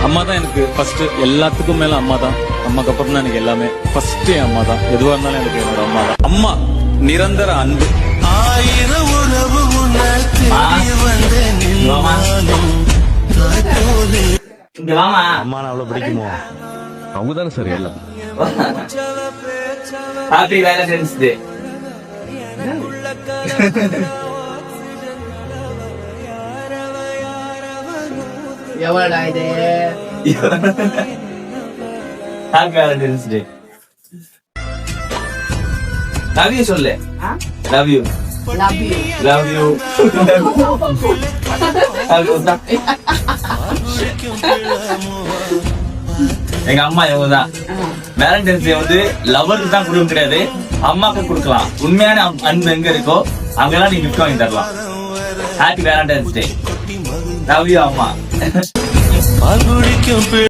அம்மா தான் எனக்கு ஃபர்ஸ்ட், எல்லாத்துக்கும் மேல அம்மா தான். அம்மாக்கு அப்புறம் தான் எனக்கு எல்லாமே. ஃபர்ஸ்ட் என் அம்மா தான். எதுவா இருந்தாலும் எனக்கு என்னோட அம்மா தான். அம்மா நிரந்தர அன்பு. ஆயிரம் உறவு அம்மா அவ்வளவு பிடிக்குமோ? அவங்க தானே சரி எல்லாம். Happy valentine's day. எவ்வளோடா இது? Happy valentine's day. Love you சொல்லு. Love you. Love you. Love you. எங்க அம்மா இவங்க தான். வேலண்டைன்ஸ் டே வந்து லவருக்கு தான் கொடுக்க கிடையாது, அம்மாக்கு கொடுக்கலாம். உண்மையான அன்பு எங்க இருக்கோ அங்கெல்லாம் நீ கிஃப்ட் வாங்கி தரலாம். Happy valentine's day. Love you அம்மா.